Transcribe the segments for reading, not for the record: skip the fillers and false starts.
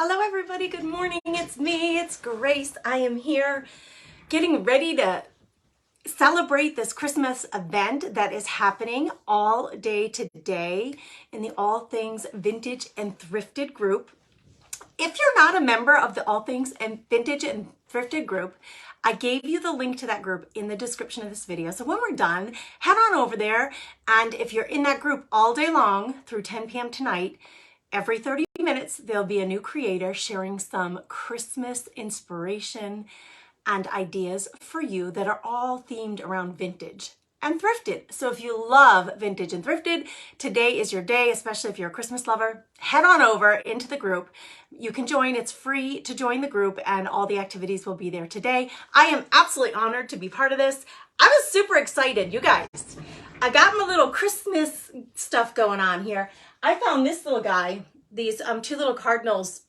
Hello everybody, good morning. It's me, it's Grace. I am here getting ready to celebrate this Christmas event that is happening all day today in the All Things Vintage and Thrifted group. If you're not a member of the All Things and Vintage and Thrifted group, I gave you the link to that group in the description of this video. So when we're done, head on over there. And if you're in that group all day long through 10 p.m. tonight, every 30 minutes, there'll be a new creator sharing some Christmas inspiration and ideas for you that are all themed around vintage and thrifted. So if you love vintage and thrifted, today is your day, especially if you're a Christmas lover. Head on over into the group. You can join. It's free to join the group and all the activities will be there today. I am absolutely honored to be part of this. I was super excited, you guys. I got my little Christmas stuff going on here. I found this little guy, these two little cardinals,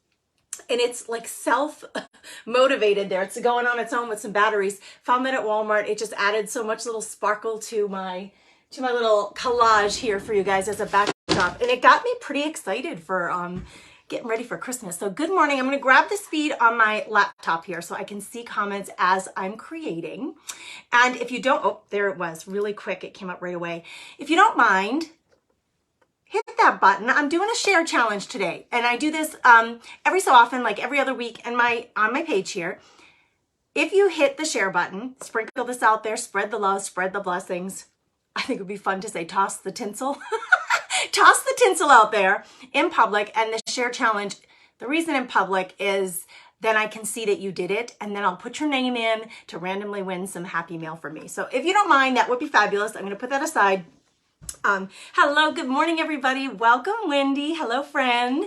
and it's like self-motivated there. It's going on its own with some batteries. Found that at Walmart. It just added so much little sparkle to my little collage here for you guys as a backdrop. And it got me pretty excited for getting ready for Christmas. So good morning. I'm going to grab this feed on my laptop here so I can see comments as I'm creating. And if you don't, oh, there it was really quick. It came up right away. If you don't mind, hit that button. I'm doing a share challenge today, and I do this every so often, like every other week on my page here. If you hit the share button, sprinkle this out there, spread the love, spread the blessings. I think it would be fun to say toss the tinsel. Toss the tinsel out there in public. And the share challenge, the reason in public is then I can see that you did it, and then I'll put your name in to randomly win some happy mail from me. So if you don't mind, that would be fabulous. I'm going to put that aside. Hello, good morning, everybody. Welcome, Wendy. Hello, friend.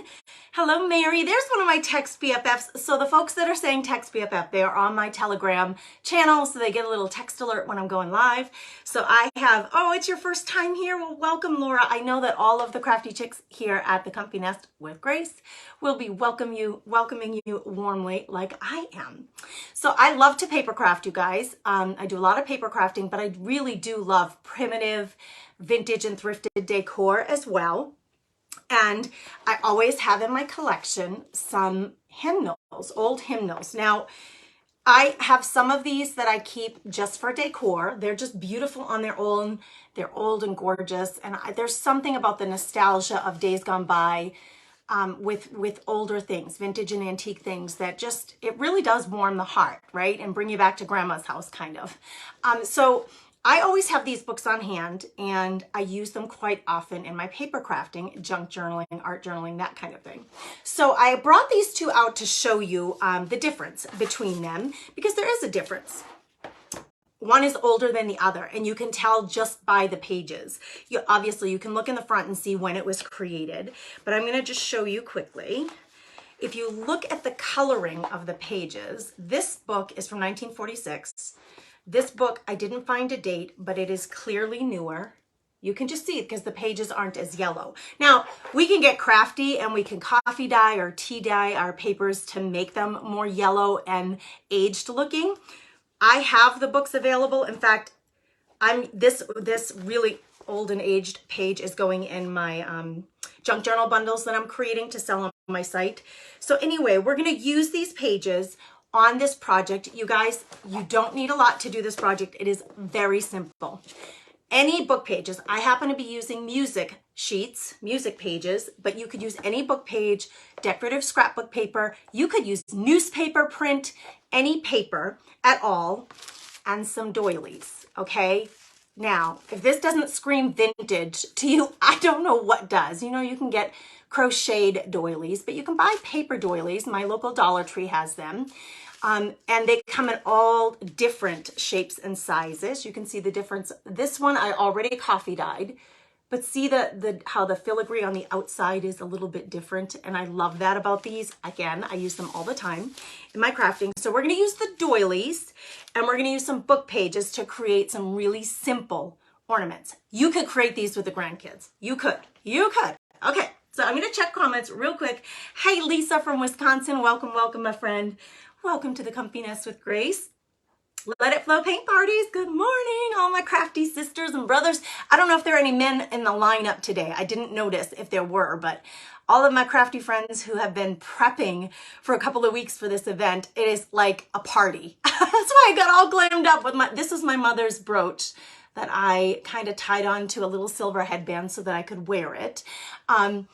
Hello, Mary. There's one of my text BFFs. So the folks that are saying text BFF, they are on my Telegram channel, so they get a little text alert when I'm going live. So I have, oh, it's your first time here. Well, welcome, Laura. I know that all of the crafty chicks here at the Comfy Nest with Grace will be welcoming you warmly like I am. So I love to papercraft, you guys. I do a lot of paper crafting, but I really do love primitive vintage and thrifted decor as well. And I always have in my collection some hymnals, old hymnals. Now, I have some of these that I keep just for decor. They're just beautiful on their own. They're old and gorgeous. And there's something about the nostalgia of days gone by with older things, vintage and antique things, that just, it really does warm the heart, right? And bring you back to grandma's house, kind of. So I always have these books on hand, and I use them quite often in my paper crafting, junk journaling, art journaling, that kind of thing. So I brought these two out to show you the difference between them, because there is a difference. One is older than the other, and you can tell just by the pages. Obviously, you can look in the front and see when it was created, but I'm going to just show you quickly. If you look at the coloring of the pages, this book is from 1946. This book, I didn't find a date, but it is clearly newer. You can just see it because the pages aren't as yellow. Now, we can get crafty and we can coffee dye or tea dye our papers to make them more yellow and aged looking. I have the books available. In fact, this really old and aged page is going in my junk journal bundles that I'm creating to sell on my site. So anyway, we're going to use these pages on this project. You guys, you don't need a lot to do this project. It is very simple. Any book pages. I happen to be using music sheets, music pages, but you could use any book page, decorative scrapbook paper. You could use newspaper print, any paper at all, and some doilies, okay? Now, if this doesn't scream vintage to you, I don't know what does. You know, you can get crocheted doilies, but you can buy paper doilies. My local Dollar Tree has them. And they come in all different shapes and sizes. You can see the difference. This one I already coffee dyed, but see how the filigree on the outside is a little bit different. And I love that about these. Again, I use them all the time in my crafting. So we're going to use the doilies, and we're going to use some book pages to create some really simple ornaments. You could create these with the grandkids. You could. Okay. So I'm going to check comments real quick. Hey, Lisa from Wisconsin. Welcome, my friend. Welcome to the Comfy Nest with Grace. Let It Flow paint parties. Good morning, all my crafty sisters and brothers. I don't know if there are any men in the lineup today. I didn't notice if there were, but all of my crafty friends who have been prepping for a couple of weeks for this event, it is like a party. That's why I got all glammed up with this is my mother's brooch that I kind of tied on to a little silver headband so that I could wear it. I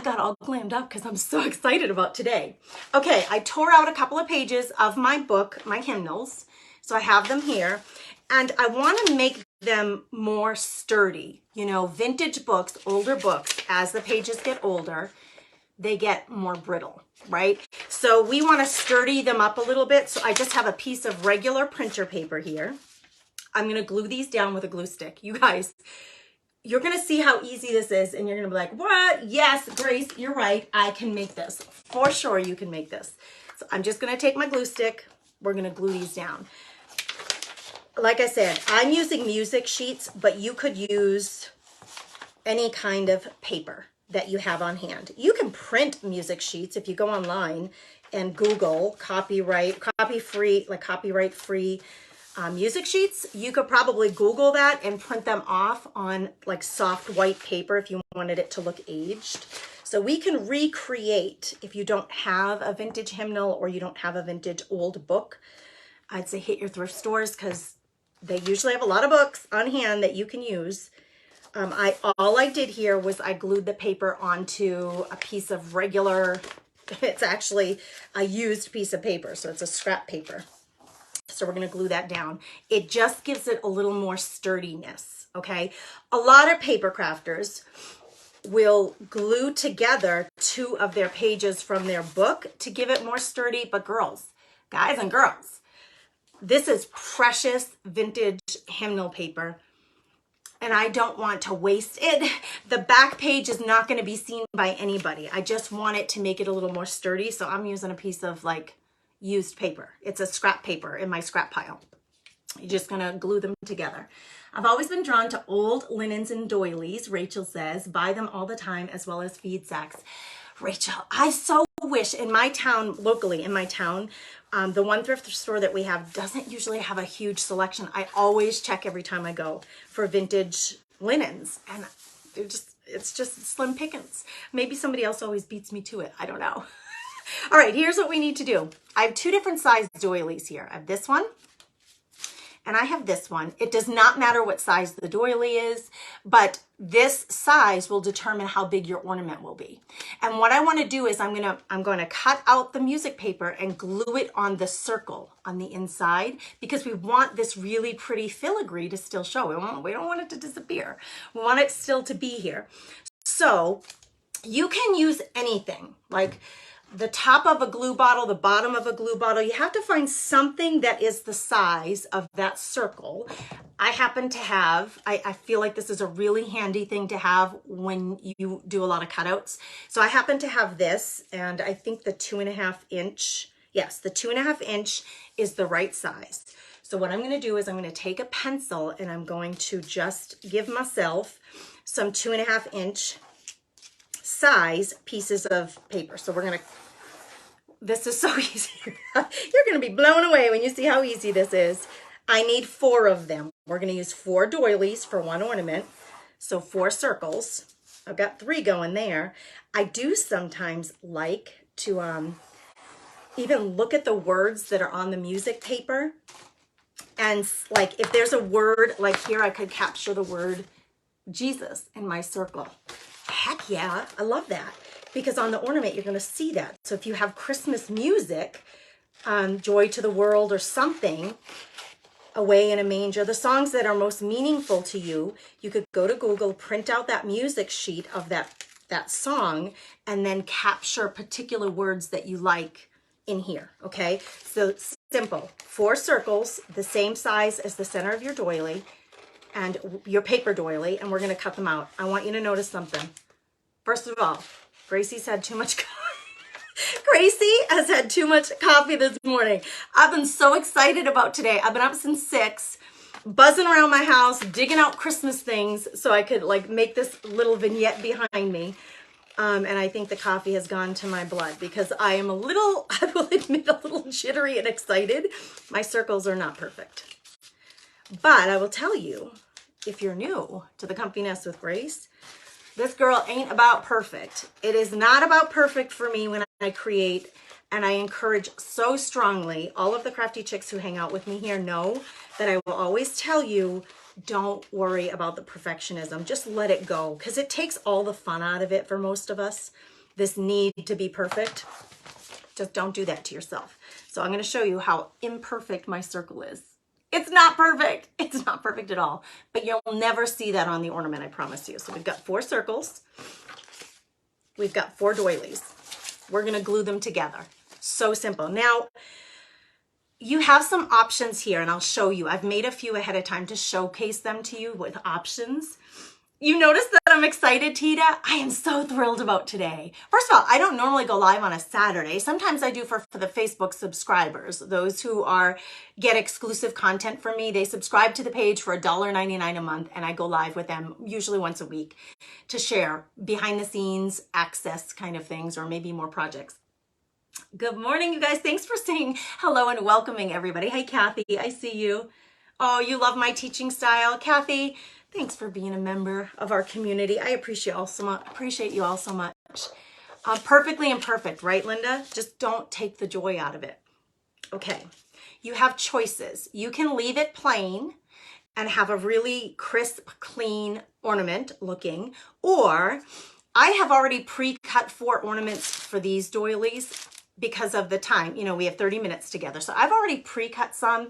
got all glammed up because I'm so excited about today. Okay, I tore out a couple of pages of my book, my hymnals. So I have them here, and I want to make them more sturdy. You know, vintage books, older books, as the pages get older, they get more brittle, right? So we want to sturdy them up a little bit. So I just have a piece of regular printer paper here. I'm going to glue these down with a glue stick. You guys, you're going to see how easy this is, and you're going to be like, what? Yes, Grace, you're right. I can make this. For sure you can make this. So I'm just going to take my glue stick. We're going to glue these down. Like I said, I'm using music sheets, but you could use any kind of paper that you have on hand. You can print music sheets if you go online and Google copyright-free music sheets. You could probably Google that and print them off on like soft white paper if you wanted it to look aged. So we can recreate, if you don't have a vintage hymnal or you don't have a vintage old book, I'd say hit your thrift stores because they usually have a lot of books on hand that you can use. All I did here was I glued the paper onto a piece of regular, it's actually a used piece of paper, so it's a scrap paper. So we're going to glue that down. It just gives it a little more sturdiness, okay? A lot of paper crafters will glue together two of their pages from their book to give it more sturdy, but girls, guys and girls, this is precious vintage hymnal paper, and I don't want to waste it. The back page is not going to be seen by anybody. I just want it to make it a little more sturdy, so I'm using a piece of like used paper. It's a scrap paper in my scrap pile. You're just going to glue them together. I've always been drawn to old linens and doilies, Rachel says. Buy them all the time, as well as feed sacks. Rachel, I so wish in my town, locally in my town, the one thrift store that we have doesn't usually have a huge selection. I always check every time I go for vintage linens, and it's just slim pickings. Maybe somebody else always beats me to it. I don't know. All right, here's what we need to do. I have two different size doilies here. I have this one and I have this one. It does not matter what size the doily is, but this size will determine how big your ornament will be. And what I want to do is I'm going to cut out the music paper and glue it on the circle on the inside, because we want this really pretty filigree to still show. We don't want it to disappear. We want it still to be here. So you can use anything, like the top of a glue bottle, the bottom of a glue bottle. You have to find something that is the size of that circle. I happen to have, I feel like this is a really handy thing to have when you do a lot of cutouts. So I happen to have this, and I think the 2.5 inch, yes, the 2.5 inch is the right size. So what I'm going to do is I'm going to take a pencil and I'm going to just give myself some 2.5 inch size pieces of paper. So we're going to, this is so easy. You're going to be blown away when you see how easy this is. I need 4 of them. We're going to use 4 doilies for one ornament. So 4 circles. I've got 3 going there. I do sometimes like to even look at the words that are on the music paper. And like if there's a word, like here I could capture the word Jesus in my circle. Heck yeah, I love that. Because on the ornament, you're going to see that. So if you have Christmas music, Joy to the World or something, Away in a Manger, the songs that are most meaningful to you, you could go to Google, print out that music sheet of that song, and then capture particular words that you like in here, okay? So simple, 4 circles, the same size as the center of your doily, and your paper doily, and we're going to cut them out. I want you to notice something. First of all, Gracie's had too much coffee. Gracie has had too much coffee this morning. I've been so excited about today. I've been up since 6, buzzing around my house, digging out Christmas things so I could like make this little vignette behind me. And I think the coffee has gone to my blood because I am a little, I will admit, a little jittery and excited. My circles are not perfect. But I will tell you, if you're new to the Comfy Nest with Grace, this girl ain't about perfect. It is not about perfect for me when I create, and I encourage so strongly, all of the crafty chicks who hang out with me here know that I will always tell you, don't worry about the perfectionism. Just let it go, because it takes all the fun out of it for most of us, this need to be perfect. Just don't do that to yourself. So I'm going to show you how imperfect my circle is. It's not perfect. It's not perfect at all. But you'll never see that on the ornament, I promise you. So we've got 4 circles. We've got 4 doilies. We're going to glue them together. So simple. Now, you have some options here, and I'll show you. I've made a few ahead of time to showcase them to you with options. You notice that I'm excited, Tita? I am so thrilled about today. First of all, I don't normally go live on a Saturday. Sometimes I do for the Facebook subscribers, those who get exclusive content from me. They subscribe to the page for $1.99 a month, and I go live with them usually once a week to share behind the scenes access kind of things, or maybe more projects. Good morning, you guys. Thanks for saying hello and welcoming everybody. Hi, Kathy. I see you. Oh, you love my teaching style. Kathy, thanks for being a member of our community. I appreciate you all so much. Perfectly imperfect, right, Linda? Just don't take the joy out of it. Okay, you have choices. You can leave it plain and have a really crisp, clean ornament looking, or I have already pre-cut 4 ornaments for these doilies because of the time. You know, we have 30 minutes together. So I've already pre-cut some,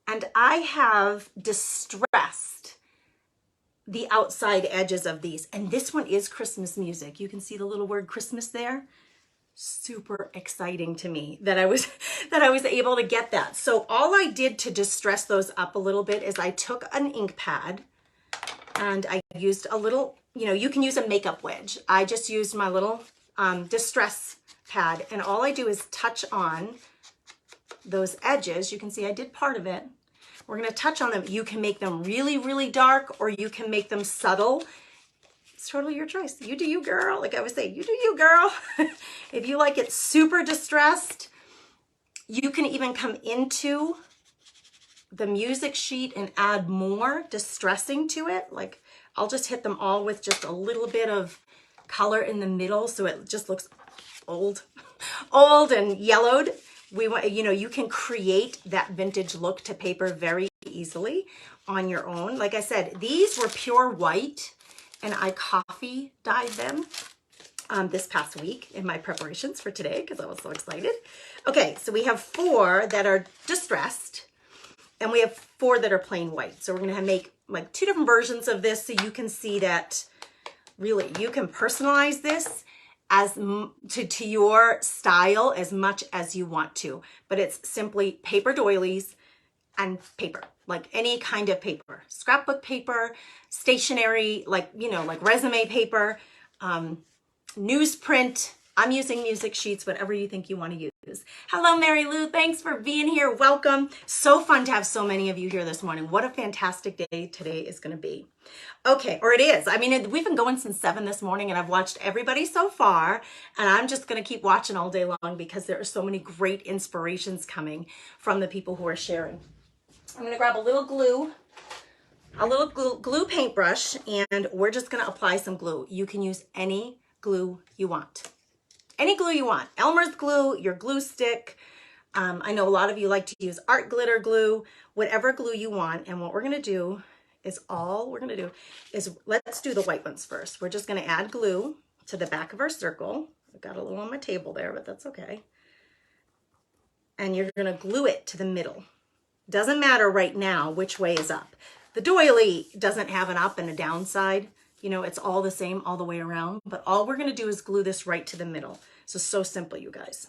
and I have distressed the outside edges of these. And this one is Christmas music. You can see the little word Christmas there. Super exciting to me that I was able to get that. So all I did to distress those up a little bit is I took an ink pad and I used a little, you know, you can use a makeup wedge. I just used my little distress pad, and all I do is touch on those edges. You can see I did part of it. We're going to touch on them. You can make them really, really dark, or you can make them subtle. It's totally your choice. You do you, girl. Like I always say, you do you, girl. If you like it super distressed, you can even come into the music sheet and add more distressing to it. Like I'll just hit them all with just a little bit of color in the middle, so it just looks old and yellowed. We want, you know, you can create that vintage look to paper very easily on your own. Like I said, these were pure white, and I coffee dyed them this past week in my preparations for today because I was so excited. Okay, so we have 4 that are distressed, and we have 4 that are plain white. So we're going to make like 2 different versions of this, so you can see that really you can personalize this as to your style as much as you want to. But it's simply paper doilies and paper, like any kind of paper, scrapbook paper, stationery, like, you know, like resume paper, newsprint. I'm using music sheets, whatever you think you want to use. Hello, Mary Lou. Thanks for being here. Welcome. So fun to have so many of you here this morning. What a fantastic day today is going to be. Okay, or it is. I mean, we've been going since 7 this morning, and I've watched everybody so far, and I'm just going to keep watching all day long because there are so many great inspirations coming from the people who are sharing. I'm going to grab a little glue paintbrush, and we're just going to apply some glue. You can use any glue you want. Any glue you want. Elmer's glue, your glue stick. I know a lot of you like to use art glitter glue, whatever glue you want. And what we're going to do is let's do the white ones first. We're just going to add glue to the back of our circle. I've got a little on my table there, but that's okay. And you're going to glue it to the middle. Doesn't matter right now which way is up. The doily doesn't have an up and a down side. You know, it's all the same all the way around, but all we're going to do is glue this right to the middle. So simple, you guys.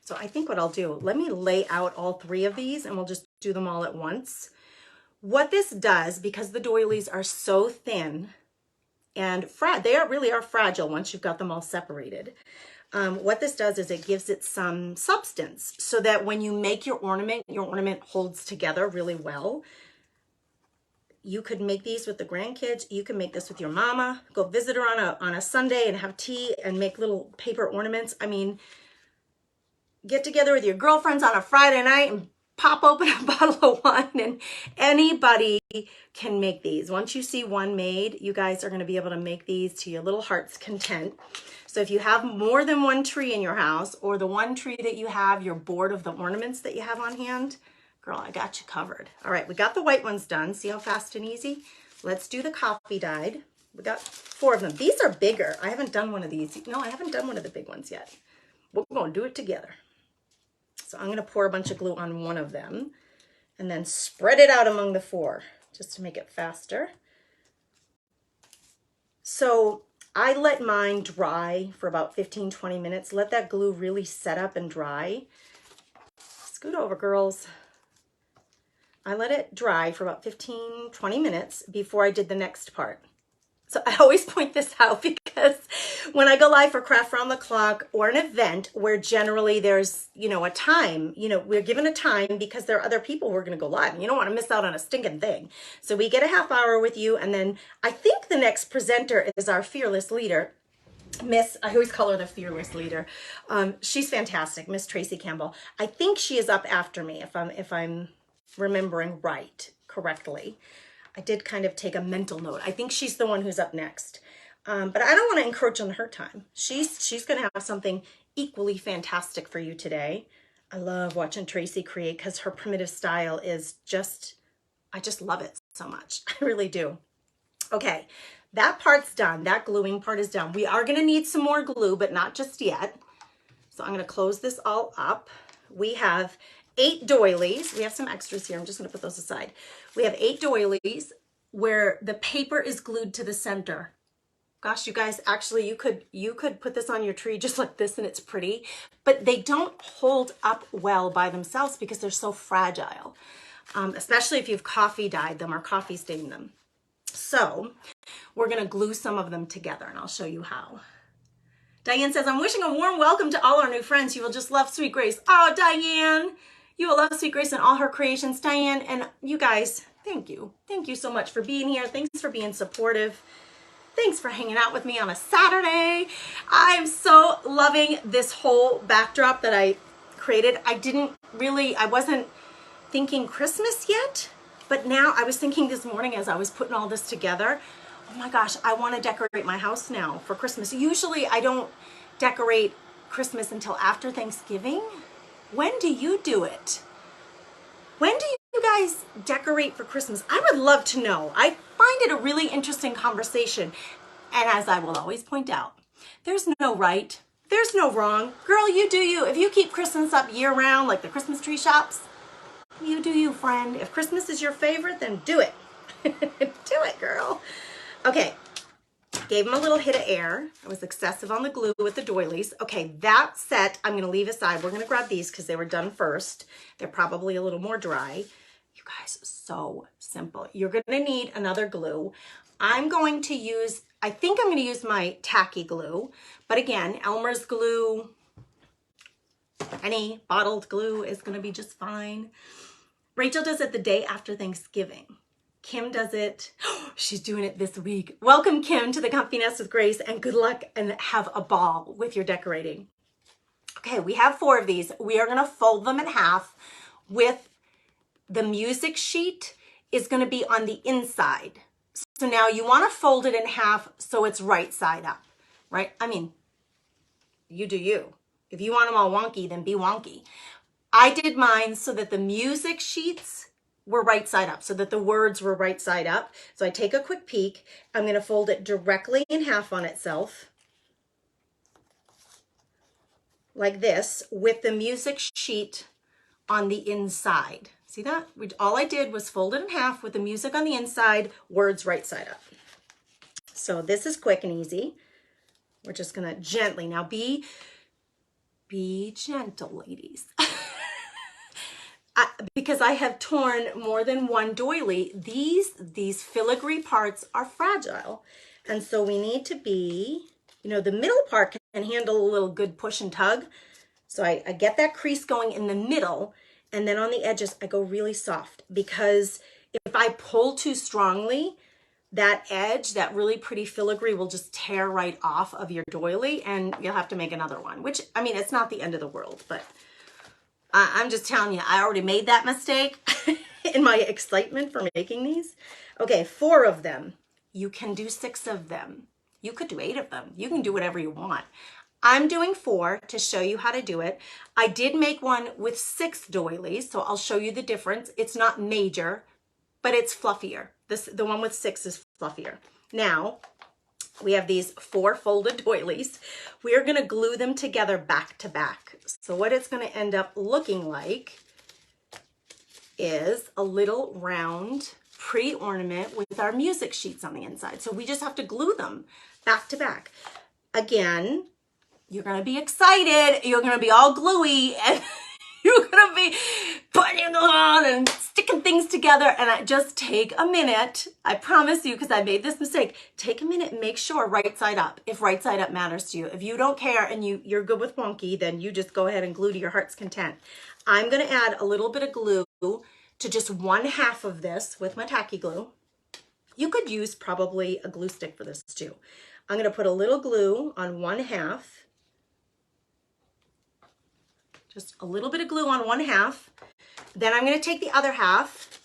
So I think what I'll do, let me lay out all 3 of these, and we'll just do them all at once. What this does, because the doilies are so thin and they really are fragile once you've got them all separated. What this does is it gives it some substance so that when you make your ornament holds together really well. You could make these with the grandkids. You can make this with your mama. Go visit her on a Sunday and have tea and make little paper ornaments. I mean, get together with your girlfriends on a Friday night and pop open a bottle of wine, and anybody can make these. Once you see one made, you guys are going to be able to make these to your little heart's content. So if you have more than one tree in your house, or the one tree that you have, you're bored of the ornaments that you have on hand, girl, I got you covered. All right, we got the white ones done. See how fast and easy? Let's do the coffee dyed. We got 4 of them. These are bigger. I haven't done one of these. No, I haven't done one of the big ones yet. We're going to do it together. So I'm going to pour a bunch of glue on one of them and then spread it out among the 4 just to make it faster. So I let mine dry for about 15-20 minutes. Let that glue really set up and dry. Scoot over, girls. I let it dry for about 15-20 minutes before I did the next part. So I always point this out because when I go live for Craft Round the Clock or an event where generally there's, a time, we're given a time because there are other people who are going to go live and you don't want to miss out on a stinking thing. So we get a half hour with you, and then I think the next presenter is our fearless leader, Miss, I always call her the fearless leader. She's fantastic, Miss Tracy Campbell. I think she is up after me if I'm remembering correctly. I did kind of take a mental note. I think she's the one who's up next. But I don't want to encroach on her time. She's going to have something equally fantastic for you today. I love watching Tracy create because her primitive style is I just love it so much. I really do. Okay, that part's done. That gluing part is done. We are going to need some more glue, but not just yet. So I'm going to close this all up. We have 8 doilies. We have some extras here. I'm just going to put those aside. We have 8 doilies where the paper is glued to the center. Gosh, you guys, actually, you could put this on your tree just like this and it's pretty, but they don't hold up well by themselves because they're so fragile, especially if you've coffee dyed them or coffee stained them. So we're going to glue some of them together and I'll show you how. Diane says, I'm wishing a warm welcome to all our new friends. You will just love Sweet Grace. Oh, Diane. You will love Sweet Grace and all her creations, Diane. And you guys, thank you. Thank you so much for being here. Thanks for being supportive. Thanks for hanging out with me on a Saturday. I'm so loving this whole backdrop that I created. I wasn't thinking Christmas yet, but now I was thinking this morning as I was putting all this together, oh my gosh, I want to decorate my house now for Christmas. Usually I don't decorate Christmas until after Thanksgiving. When do you do it? When do you guys decorate for Christmas? I would love to know. I find it a really interesting conversation. And as I will always point out, there's no right, there's no wrong. Girl, you do you. If you keep Christmas up year round, like the Christmas tree shops, you do you, friend. If Christmas is your favorite, then do it. Do it, girl. Okay. Gave them a little hit of air. I was excessive on the glue with the doilies. Okay, that set I'm going to leave aside. We're going to grab these because they were done first. They're probably a little more dry. You guys, so simple. You're going to need another glue. I'm going to use, I think I'm going to use my tacky glue. But again, Elmer's glue, any bottled glue is going to be just fine. Rachel does it the day after Thanksgiving. Kim does it. She's doing it this week. Welcome, Kim, to the Comfy Nest with Grace, and good luck and have a ball with your decorating. Okay, we have 4 of these. We are going to fold them in half with the music sheet is going to be on the inside. So now you want to fold it in half so it's right side up, right? I mean, you do you. If you want them all wonky, then be wonky. I did mine so that the music sheets were right side up, so that the words were right side up. So I take a quick peek. I'm going to fold it directly in half on itself, like this, with the music sheet on the inside. See that? All I did was fold it in half with the music on the inside, words right side up. So this is quick and easy. We're just going to gently, now be gentle, ladies. Because I have torn more than one doily, these filigree parts are fragile. And so we need to be, the middle part can handle a little good push and tug. So I get that crease going in the middle, and then on the edges, I go really soft, because if I pull too strongly, that edge, that really pretty filigree will just tear right off of your doily and you'll have to make another one, which, I mean, it's not the end of the world, but I'm just telling you, I already made that mistake in my excitement for making these. Okay, 4 of them. You can do 6 of them. You could do 8 of them. You can do whatever you want. I'm doing 4 to show you how to do it. I did make one with 6 doilies, so I'll show you the difference. It's not major, but it's fluffier. The one with 6 is fluffier. Now, we have these 4 folded doilies. We're gonna glue them together back to back. So what it's gonna end up looking like is a little round pre-ornament with our music sheets on the inside. So we just have to glue them back to back. Again, you're gonna be excited. You're gonna be all gluey and you're gonna be putting it on and sticking things together. And I just take a minute. I promise you, because I made this mistake. Take a minute and make sure right side up, if right side up matters to you. If you don't care and you're good with wonky, then you just go ahead and glue to your heart's content. I'm gonna add a little bit of glue to just 1/2 of this with my tacky glue. You could use probably a glue stick for this too. I'm gonna put a little glue on 1/2. Just a little bit of glue on 1/2. Then I'm gonna take the other half.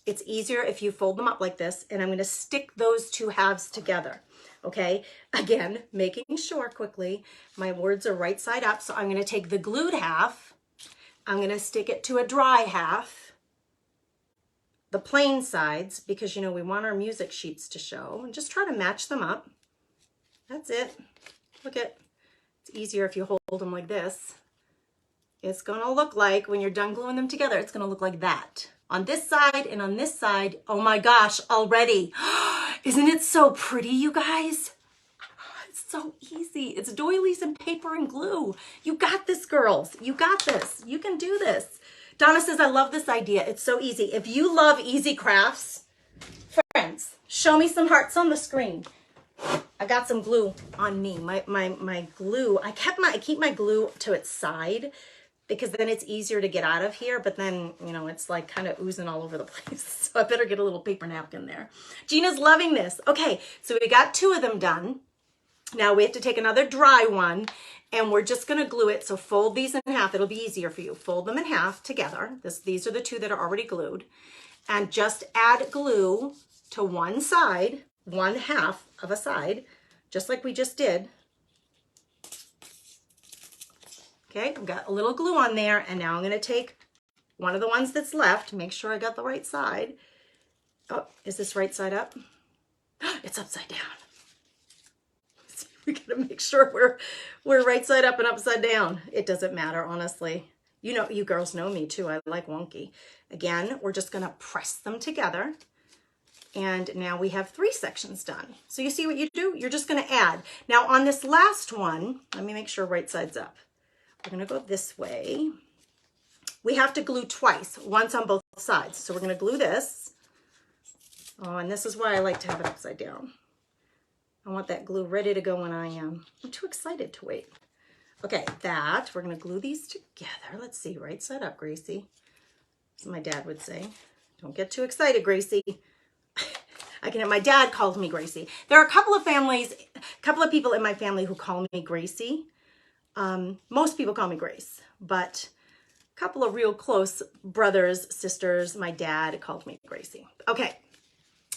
It's easier if you fold them up like this, and I'm gonna stick those 2 halves together, okay? Again, making sure quickly, my words are right side up, so I'm gonna take the glued half, I'm gonna stick it to a dry half, the plain sides, because you know, we want our music sheets to show, and just try to match them up. That's it. Look at, it's easier if you hold them like this. It's gonna look like, when you're done gluing them together, it's gonna look like that. On this side and on this side, oh my gosh, already. Isn't it so pretty, you guys? It's so easy. It's doilies and paper and glue. You got this, girls. You got this. You can do this. Donna says, I love this idea. It's so easy. If you love easy crafts, friends, show me some hearts on the screen. I got some glue on me. My glue, I keep my glue to its side, because then it's easier to get out of here, but then, you know, it's like kind of oozing all over the place. So I better get a little paper napkin there. Gina's loving this. Okay, so we got 2 of them done. Now we have to take another dry one, and we're just gonna glue it. So fold these in half. It'll be easier for you. Fold them in half together. These are the 2 that are already glued. And just add glue to one side, 1/2 of a side, just like we just did. Okay, I've got a little glue on there, and now I'm gonna take one of the ones that's left, make sure I got the right side. Oh, is this right side up? It's upside down. We gotta make sure we're right side up and upside down. It doesn't matter, honestly. You know, you girls know me too, I like wonky. Again, we're just gonna press them together. And now we have 3 sections done. So you see what you do? You're just gonna add. Now on this last one, let me make sure right side's up. We're gonna go this way. We have to glue twice, once on both sides. So we're gonna glue this. Oh, and this is why I like to have it upside down. I want that glue ready to go when I am. I'm too excited to wait. Okay, we're gonna glue these together. Let's see, right side up, Gracie. As my dad would say. Don't get too excited, Gracie. My dad called me Gracie. There are a couple of people in my family who call me Gracie. Most people call me Grace, but a couple of real close brothers, sisters, my dad called me Gracie. Okay,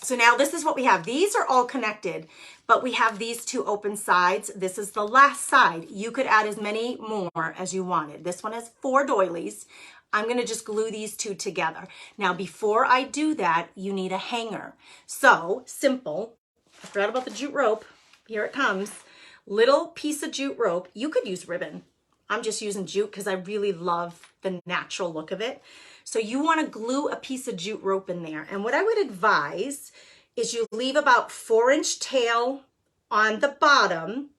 so now this is what we have. These are all connected, but we have these 2 open sides. This is the last side. You could add as many more as you wanted. This one has 4 doilies. I'm gonna just glue these 2 together. Now, before I do that, you need a hanger. So, simple. I forgot about the jute rope. Here it comes. Little piece of jute rope. You could use ribbon. I'm just using jute because I really love the natural look of it. So you want to glue a piece of jute rope in there. And what I would advise is you leave about 4-inch tail on the bottom,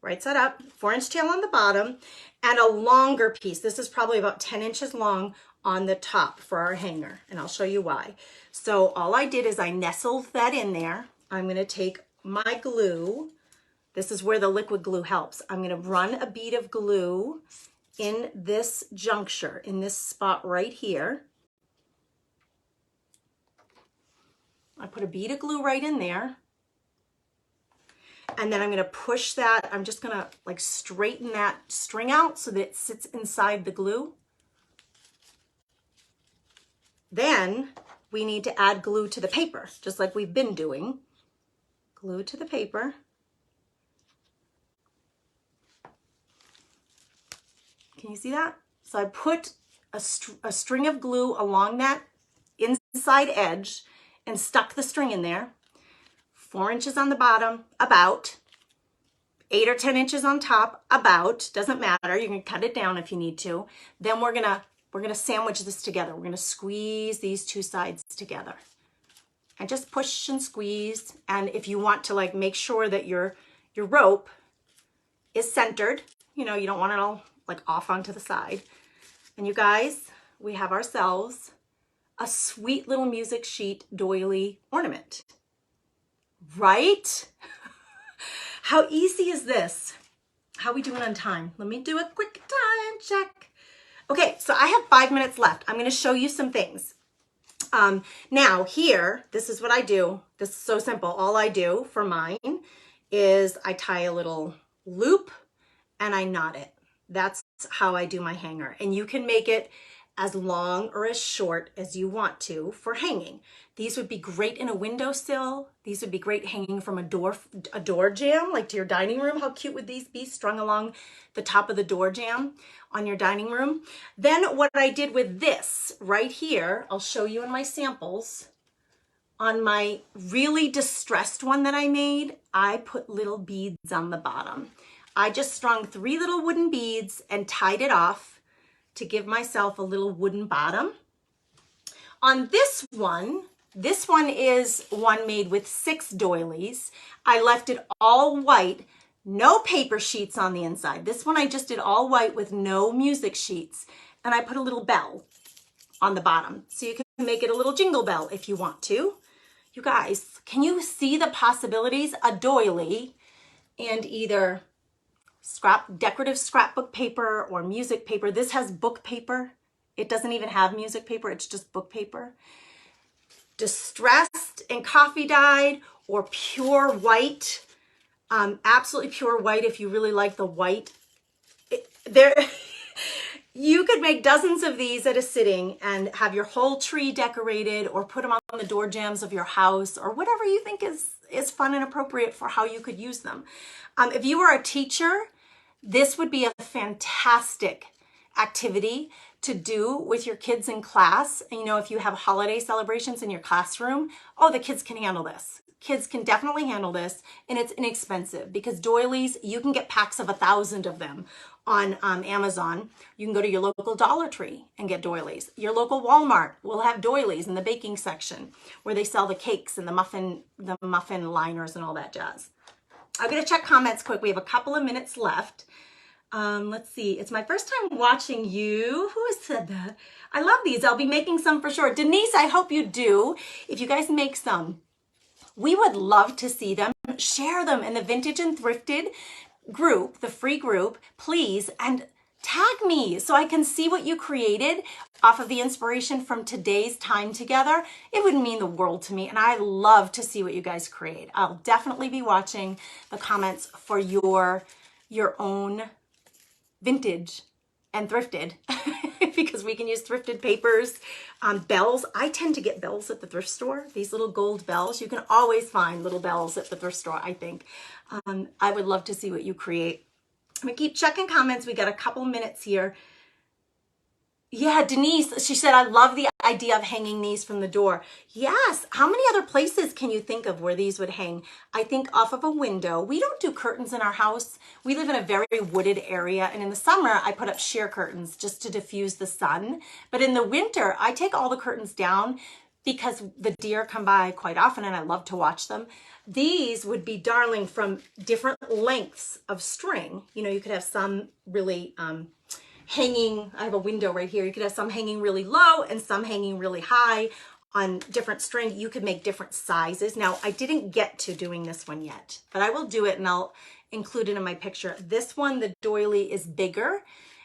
right side up, 4-inch tail on the bottom, and a longer piece. This is probably about 10 inches long on the top for our hanger. And I'll show you why. So all I did is I nestled that in there. I'm going to take my glue. This is where the liquid glue helps. I'm gonna run a bead of glue in this juncture, in this spot right here. I put a bead of glue right in there. And then I'm gonna push that, I'm just gonna like straighten that string out so that it sits inside the glue. Then we need to add glue to the paper, just like we've been doing. Glue to the paper. Can you see that? So I put a string of glue along that inside edge and stuck the string in there. 4 inches on the bottom, about 8 or 10 inches on top, about, doesn't matter. You can cut it down if you need to. Then we're gonna sandwich this together. We're gonna squeeze these two sides together. And just push and squeeze. And if you want to like make sure that your rope is centered, you know, you don't want it all like off onto the side. And you guys, we have ourselves a sweet little music sheet doily ornament. Right? How easy is this? How are we doing on time? Let me do a quick time check. Okay, so I have 5 minutes left. I'm gonna show you some things. Now here, this is what I do. This is so simple. All I do for mine is I tie a little loop and I knot it. That's how I do my hanger. And you can make it as long or as short as you want to for hanging. These would be great in a windowsill. These would be great hanging from a door jamb, like to your dining room. How cute would these be strung along the top of the door jamb on your dining room? Then what I did with this right here, I'll show you in my samples. On my really distressed one that I made, I put little beads on the bottom. I just strung 3 little wooden beads and tied it off to give myself a little wooden bottom. On this one is one made with 6 doilies. I left it all white, no paper sheets on the inside. This one I just did all white with no music sheets. And I put a little bell on the bottom. So you can make it a little jingle bell if you want to. You guys, can you see the possibilities? A doily and either decorative scrapbook paper or music paper. This has book paper. It doesn't even have music paper. It's just book paper. Distressed and coffee dyed or pure white. Absolutely pure white if you really like the white. You could make dozens of these at a sitting and have your whole tree decorated or put them on the door jambs of your house or whatever you think is fun and appropriate for how you could use them. If you are a teacher, this would be a fantastic activity to do with your kids in class. And, you know, if you have holiday celebrations in your classroom, oh, the kids can handle this. Kids can definitely handle this, and it's inexpensive because doilies, you can get packs of 1,000 of them on Amazon. You can go to your local Dollar Tree and get doilies. Your local Walmart will have doilies in the baking section where they sell the cakes and the muffin liners and all that jazz. I'm gonna check comments quick. We have a couple of minutes left. Let's see, it's my first time watching you. Who has said that? I love these. I'll be making some for sure. Denise, I hope you do. If you guys make some, we would love to see them. Share them in the Vintage and Thrifted group, the free group, please, and tag me so I can see what you created off of the inspiration from today's time together. It would mean the world to me, and I love to see what you guys create. I'll definitely be watching the comments for your own vintage and thrifted because we can use thrifted papers. Bells, I tend to get bells at the thrift store, these little gold bells. You can always find little bells at the thrift store, I think. I would love to see what you create. I'm gonna keep checking comments. We got a couple minutes here. Yeah, Denise, she said, I love the idea of hanging these from the door. Yes, how many other places can you think of where these would hang? I think off of a window. We don't do curtains in our house. We live in a very wooded area, and in the summer, I put up sheer curtains just to diffuse the sun. But in the winter, I take all the curtains down because the deer come by quite often, and I love to watch them. These would be darling from different lengths of string. You know, you could have some really hanging, I have a window right here. You could have some hanging really low and some hanging really high on different string. You could make different sizes. Now, I didn't get to doing this one yet, but I will do it and I'll include it in my picture. This one, the doily, is bigger.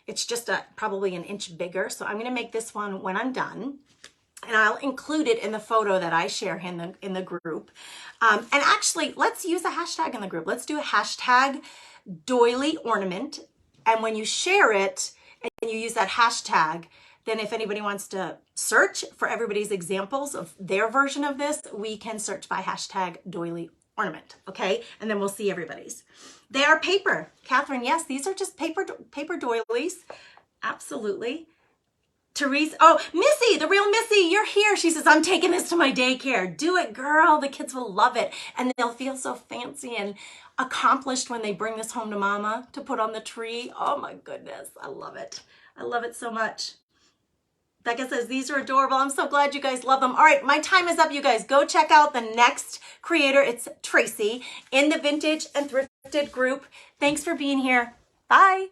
It's just probably an inch bigger. So I'm gonna make this one when I'm done. and I'll include it in the photo that I share in the group. And actually, let's use a hashtag in the group. Let's do a hashtag Doily Ornament. And when you share it and you use that hashtag, then if anybody wants to search for everybody's examples of their version of this, we can search by hashtag Doily Ornament, okay? And then we'll see everybody's. They are paper. Catherine, yes, these are just paper doilies. Absolutely. Therese, oh, Missy, the real Missy, you're here. She says, I'm taking this to my daycare. Do it, girl. The kids will love it. And they'll feel so fancy and accomplished when they bring this home to mama to put on the tree. Oh my goodness. I love it. I love it so much. Becca says, these are adorable. I'm so glad you guys love them. All right, my time is up, you guys. Go check out the next creator. It's Tracy in the Vintage and Thrifted group. Thanks for being here. Bye.